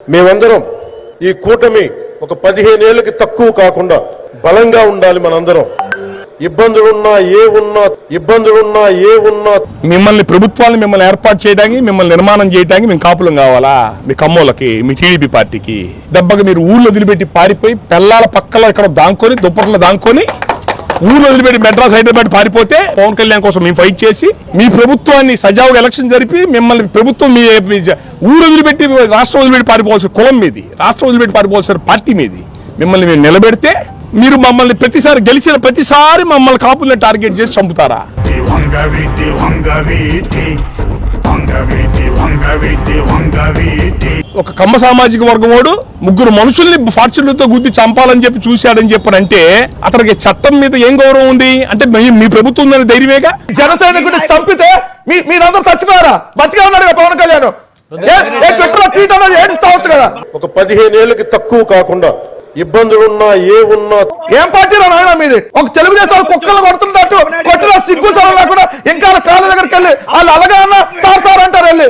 మేమందరం ఈ కూటమి ఒక 15 ఏళ్ళకి తక్కువ కాకుండా బలంగా ఉండాలి. మనందరం ఇబ్బందులున్నా ఏ ఉన్నా మిమ్మల్ని ప్రభుత్వాన్ని మిమ్మల్ని ఏర్పాటు చేయడానికి, మిమ్మల్ని నిర్మాణం చేయడానికి మేము కాపులం కావాలా? మీ కమ్మోళ్ళకి, మీ టీడీపీ పార్టీకి దెబ్బకి మీరు ఊళ్ళో వదిలిపెట్టి పారిపోయి పెళ్ళాల పక్కల ఇక్కడ దాంకొని దుప్పట్లో దాంకొని ఊళ్ళో వదిలిపెట్టి మెడ్రాస్ హైదరాబాద్ పారిపోతే పవన్ కళ్యాణ్ కోసం మేము ఫైట్ చేసి మీ ప్రభుత్వాన్ని సజావుగా ఎలక్షన్ జరిపి మిమ్మల్ని ప్రభుత్వం మీ ఊరు వదిలిపెట్టి రాష్ట్రం వదిలిపెట్టి పారిపోవాల్సిన కులం మీది, రాష్ట్రం వదిలిపెట్టి పారిపోవాల్సిన పార్టీ మీది. మిమ్మల్ని మేము నిలబెడితే మీరు మమ్మల్ని ప్రతిసారి గెలిచిన ప్రతిసారి మమ్మల్ని కాపుల్ని టార్గెట్ చేసి చంపుతారా? ఒక కమ్మ సామాజిక వర్గం వాడు ముగ్గురు మనుషుల్ని ఫార్చులతో గుద్ది చంపాలని చెప్పి చూశాడని చెప్పారంటే అతనికి చట్టం మీద ఏం గౌరవం ఉంది? అంటే మీ ప్రభుత్వం ఉందని ధైర్యమేగా. జన సైనికుడిని చంపితే మీరందరూ చచ్చిపోయారా? బతికే ఉన్నాడు పవన్ కళ్యాణ్. ట్వీట్ అనేది ఏడుస్తావచ్చు కదా. ఒక 15 ఏళ్ళకి తక్కువ కాకుండా ఇబ్బందులున్నా ఏం పార్టీ నాయన మీది? ఒక తెలుగుదేశం కుక్కలు కొడుతున్నట్టు కొట్టిన సిగ్గు చలం లేకుండా ఇంకా కాళ్ళ దగ్గరికి వెళ్ళి వాళ్ళు అలాగే అన్నా సార్ అంటారు వెళ్ళి